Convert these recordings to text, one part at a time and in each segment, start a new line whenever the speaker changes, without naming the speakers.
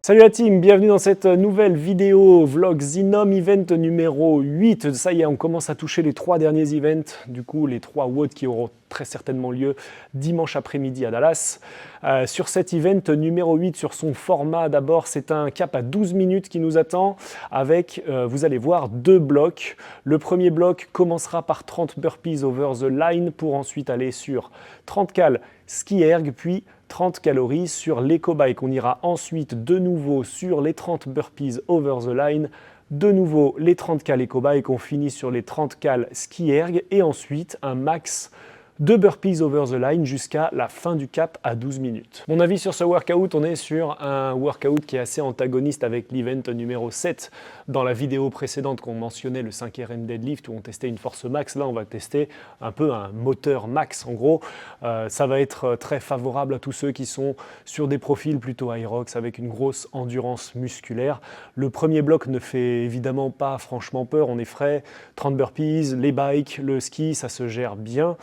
Salut la team, bienvenue dans cette nouvelle vidéo vlog Xinom Event numéro 8. Ça y est, on commence à toucher les 3 derniers events, du coup les 3 WOD qui auront très certainement lieu dimanche après-midi à Dallas. Sur cet event numéro 8, sur son format d'abord, c'est un cap à 12 minutes qui nous attend avec, vous allez voir, 2 blocs. Le premier bloc commencera par 30 burpees over the line pour ensuite aller sur 30 cals ski erg, puis 30 calories sur l'éco-bike. On ira ensuite de nouveau sur les 30 burpees over the line, de nouveau les 30 cals éco-bike, on finit sur les 30 cals ski erg et ensuite un max de burpees over the line jusqu'à la fin du cap à 12 minutes. Mon avis sur ce workout, on est sur un workout qui est assez antagoniste avec l'event numéro 7. Dans la vidéo précédente qu'on mentionnait, le 5RM deadlift, où on testait une force max, là on va tester un peu un moteur max. En gros, ça va être très favorable à tous ceux qui sont sur des profils plutôt Hyrox avec une grosse endurance musculaire. Le premier bloc ne fait évidemment pas franchement peur, on est frais, 30 burpees, les bikes, le ski, ça se gère bien.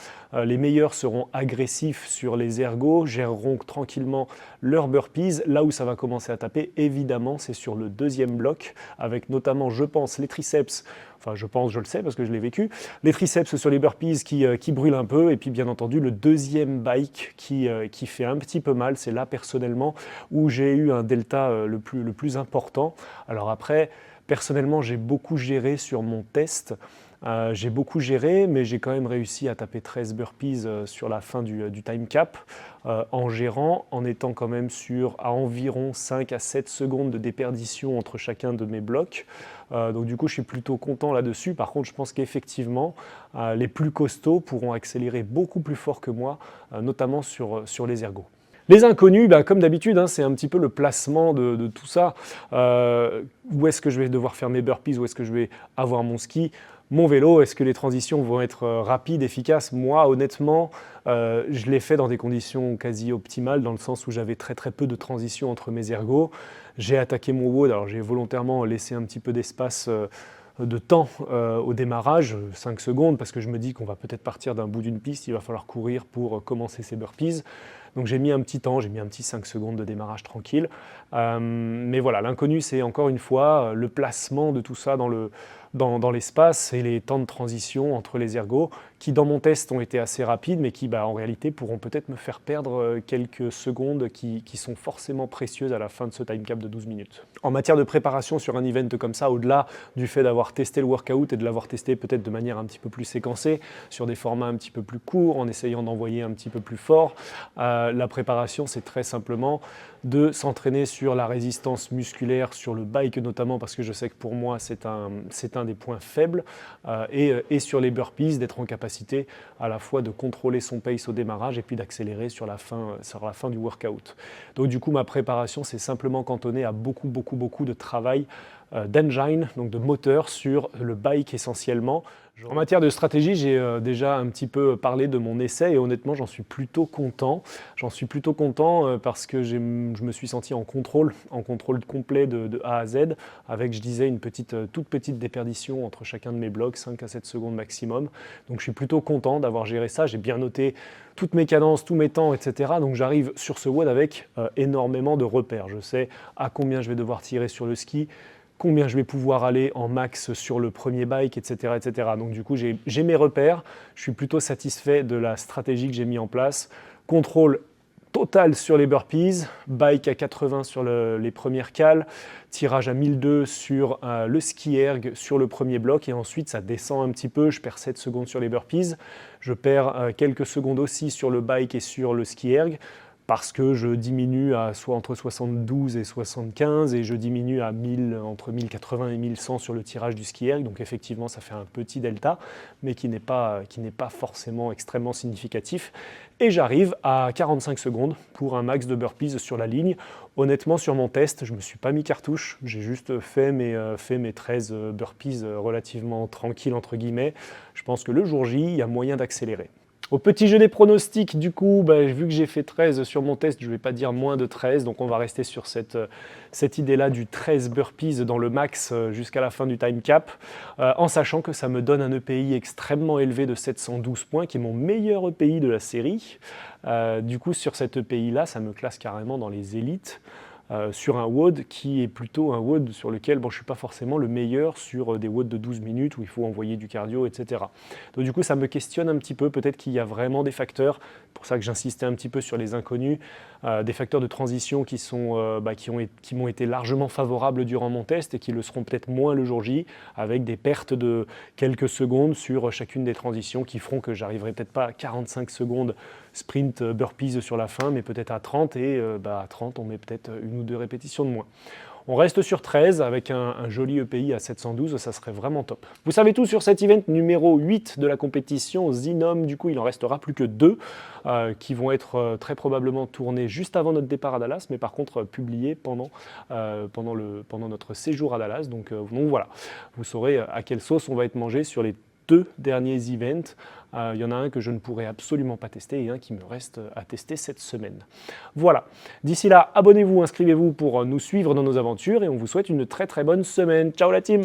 Les meilleurs seront agressifs sur les ergos, géreront tranquillement leurs burpees. Là où ça va commencer à taper, évidemment, c'est sur le deuxième bloc, avec notamment, je pense, les triceps. Enfin, je pense, je le sais parce que je l'ai vécu. Les triceps sur les burpees qui brûlent un peu. Et puis, bien entendu, le deuxième bike qui fait un petit peu mal. C'est là, personnellement, où j'ai eu un delta le plus important. Alors après, personnellement, j'ai beaucoup géré sur mon test. J'ai beaucoup géré, mais j'ai quand même réussi à taper 13 burpees sur la fin du time cap en gérant, en étant quand même à environ 5 à 7 secondes de déperdition entre chacun de mes blocs. Donc du coup, je suis plutôt content là-dessus. Par contre, je pense qu'effectivement, les plus costauds pourront accélérer beaucoup plus fort que moi, notamment sur les ergos. Les inconnus, comme d'habitude, c'est un petit peu le placement de tout ça. Où est-ce que je vais devoir faire mes burpees? Où est-ce que je vais avoir mon ski? Mon vélo, est-ce que les transitions vont être rapides, efficaces? Moi, honnêtement, je l'ai fait dans des conditions quasi optimales, dans le sens où j'avais très peu de transitions entre mes ergos. J'ai attaqué mon WOD, alors j'ai volontairement laissé un petit peu d'espace de temps au démarrage, 5 secondes, parce que je me dis qu'on va peut-être partir d'un bout d'une piste, il va falloir courir pour commencer ces burpees. Donc j'ai mis un petit temps, j'ai mis un petit 5 secondes de démarrage tranquille. Mais voilà, l'inconnu, c'est encore une fois le placement de tout ça dans l'espace et les temps de transition entre les ergos qui, dans mon test, ont été assez rapides, mais qui, en réalité, pourront peut-être me faire perdre quelques secondes qui sont forcément précieuses à la fin de ce time cap de 12 minutes. En matière de préparation sur un event comme ça, au-delà du fait d'avoir testé le workout et de l'avoir testé peut-être de manière un petit peu plus séquencée, sur des formats un petit peu plus courts, en essayant d'envoyer un petit peu plus fort, la préparation, c'est très simplement de s'entraîner sur la résistance musculaire, sur le bike notamment, parce que je sais que pour moi, c'est un des points faibles, et sur les burpees, d'être en capacité à la fois de contrôler son pace au démarrage et puis d'accélérer sur la fin du workout. Donc du coup, ma préparation, c'est simplement cantonnée à beaucoup de travail d'engine, donc de moteur sur le bike essentiellement. En matière de stratégie, j'ai déjà un petit peu parlé de mon essai et honnêtement, j'en suis plutôt content. J'en suis plutôt content parce que je me suis senti en contrôle complet de A à Z, avec, je disais, une toute petite déperdition entre chacun de mes blocs, 5 à 7 secondes maximum. Donc je suis plutôt content d'avoir géré ça. J'ai bien noté toutes mes cadences, tous mes temps, etc. Donc j'arrive sur ce WOD avec énormément de repères. Je sais à combien je vais devoir tirer sur le ski, combien je vais pouvoir aller en max sur le premier bike, etc. etc. Donc du coup, j'ai mes repères, je suis plutôt satisfait de la stratégie que j'ai mis en place. Contrôle total sur les burpees, bike à 80 sur les premières cales, tirage à 1200 sur le ski erg sur le premier bloc et ensuite ça descend un petit peu, je perds 7 secondes sur les burpees, je perds quelques secondes aussi sur le bike et sur le ski erg, parce que je diminue à entre 72 et 75 et je diminue à entre 1080 et 1100 sur le tirage du ski erg. Donc effectivement, ça fait un petit delta, mais qui n'est pas forcément extrêmement significatif. Et j'arrive à 45 secondes pour un max de burpees sur la ligne. Honnêtement, sur mon test, je ne me suis pas mis cartouche. J'ai juste fait mes 13 burpees relativement tranquilles, entre guillemets. Je pense que le jour J, il y a moyen d'accélérer. Au petit jeu des pronostics, du coup, vu que j'ai fait 13 sur mon test, je ne vais pas dire moins de 13, donc on va rester sur cette idée-là du 13 burpees dans le max jusqu'à la fin du time cap, en sachant que ça me donne un EPI extrêmement élevé de 712 points, qui est mon meilleur EPI de la série. Du coup, sur cet EPI-là, ça me classe carrément dans les élites. sur un WOD qui est plutôt un WOD sur lequel je ne suis pas forcément le meilleur sur des WOD de 12 minutes où il faut envoyer du cardio, etc. Donc du coup, ça me questionne un petit peu. Peut-être qu'il y a vraiment des facteurs, pour ça que j'insistais un petit peu sur les inconnus, des facteurs de transition qui m'ont été largement favorables durant mon test et qui le seront peut-être moins le jour J, avec des pertes de quelques secondes sur chacune des transitions qui feront que j'arriverai peut-être pas à 45 secondes sprint burpees sur la fin, mais peut-être à 30, et à 30, on met peut-être une ou deux répétitions de moins. On reste sur 13 avec un joli EPI à 712, ça serait vraiment top. Vous savez tout sur cet event numéro 8 de la compétition Xinom. Du coup, il en restera plus que 2 qui vont être très probablement tournés juste avant notre départ à Dallas, mais par contre publiés pendant notre séjour à Dallas. Donc voilà, vous saurez à quelle sauce on va être mangé sur les 2 derniers events. Il y en a un que je ne pourrai absolument pas tester et un qui me reste à tester cette semaine. Voilà. D'ici là, abonnez-vous, inscrivez-vous pour nous suivre dans nos aventures et on vous souhaite une très très bonne semaine. Ciao la team!